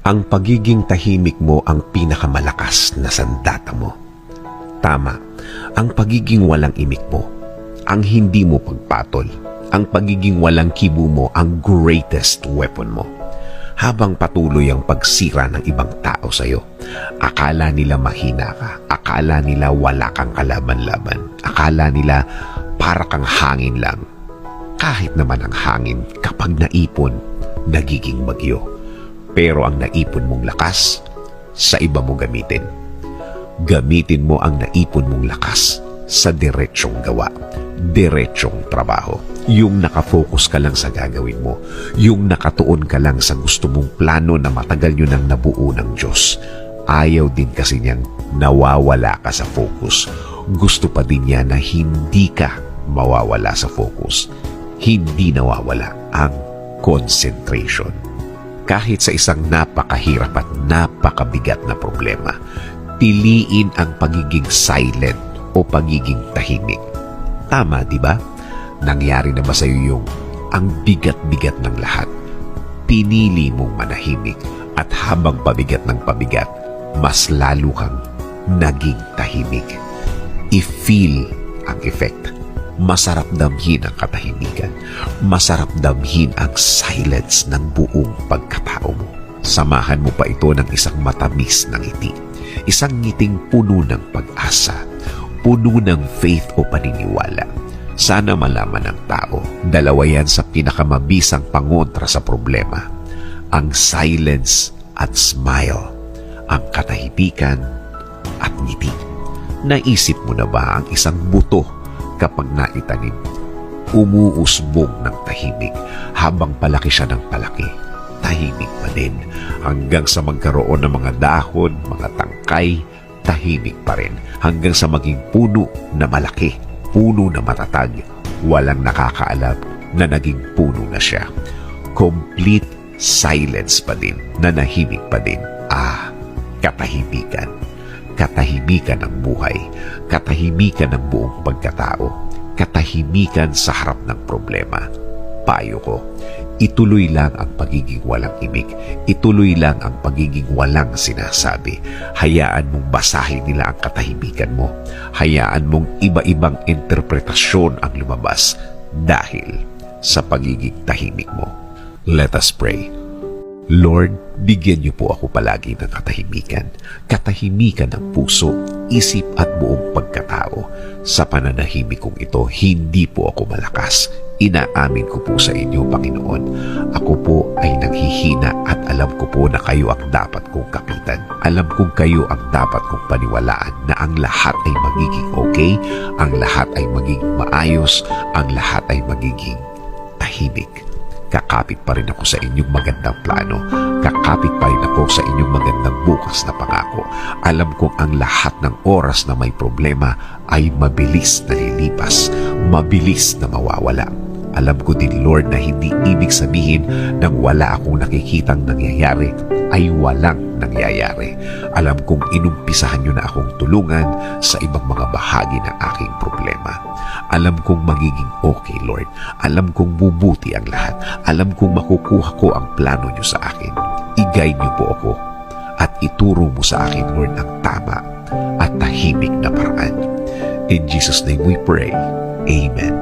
Ang pagiging tahimik mo ang pinakamalakas na sandata mo. Tama, ang pagiging walang imik mo, ang hindi mo pagpatol, ang pagiging walang kibo mo ang greatest weapon mo. Habang patuloy ang pagsira ng ibang tao sa'yo, akala nila mahina ka, akala nila wala kang kalaban-laban, akala nila para kang hangin lang. Kahit naman ang hangin kapag naipon, nagiging bagyo. Pero ang naipon mong lakas, sa iba mo gamitin. Gamitin mo ang naipon mong lakas sa diretsyong gawa, diretsyong trabaho. Yung nakafocus ka lang sa gagawin mo, yung nakatuon ka lang sa gusto mong plano na matagal nyo nang nabuo ng Diyos. Ayaw din kasi niyang nawawala ka sa focus. Gusto pa din niya na hindi ka mawawala sa focus. Hindi nawawala ang concentration. Kahit sa isang napakahirap at napakabigat na problema, piliin ang pagiging silent o pagiging tahimik. Tama, di ba? Nangyari na ba sa iyo yung ang bigat-bigat ng lahat? Pinili mong manahimik at habang pabigat ng pabigat, mas lalo kang naging tahimik. I-feel ang effect. Masarap damhin ang katahimikan. Masarap damhin ang silence ng buong pagkatao mo. Samahan mo pa ito ng isang matamis na ngiti. Isang ngiting puno ng pag-asa, puno ng faith o paniniwala. Sana malaman ng tao, dalawa yan sa pinakamabisang pangontra sa problema. Ang silence at smile, ang katahimikan at ngiti. Naisip mo na ba ang isang buto kapag naitanim? Umuusbong ng tahimik habang palaki siya ng palaki. Tahimik pa din hanggang sa magkaroon ng mga dahon, mga tangkay, tahimik pa rin hanggang sa maging puno na malaki, puno na matatag, walang nakakaalam na naging puno na siya. Complete silence pa din, nanahimik pa din. Katahimikan. Katahimikan ng buhay, katahimikan ng buong pagkatao, katahimikan sa harap ng problema. Payo ko, ituloy lang ang pagiging walang imik, ituloy lang ang pagiging walang sinasabi. Hayaan mong basahin nila ang katahimikan mo, hayaan mong iba-ibang interpretasyon ang lumabas dahil sa pagiging tahimik mo. Let us pray. Lord, bigyan niyo po ako palagi ng katahimikan. Katahimikan ng puso, isip at buong pagkatao. Sa pananahimik kong ito, hindi po ako malakas. Inaamin ko po sa inyo, Panginoon. Ako po ay nanghihina at alam ko po na kayo ang dapat kong kapitan. Alam kong kayo ang dapat kong paniwalaan na ang lahat ay magiging okay, ang lahat ay magiging maayos, ang lahat ay magiging tahimik. Kakapit pa rin ako sa inyong magandang plano. Kakapit pa rin ako sa inyong magandang bukas na pangako. Alam kong ang lahat ng oras na may problema ay mabilis na lilipas, mabilis na mawawala. Alam ko din, Lord, na hindi ibig sabihin nang wala akong nakikitang nangyayari ay walang nangyayari. Alam kong inumpisahan niyo na akong tulungan sa ibang mga bahagi ng aking problema. Alam kong magiging okay, Lord. Alam kong bubuti ang lahat. Alam kong makukuha ko ang plano niyo sa akin. I-guide niyo po ako at ituro mo sa akin, Lord, ang tama at tahimik na paraan. In Jesus' name we pray. Amen.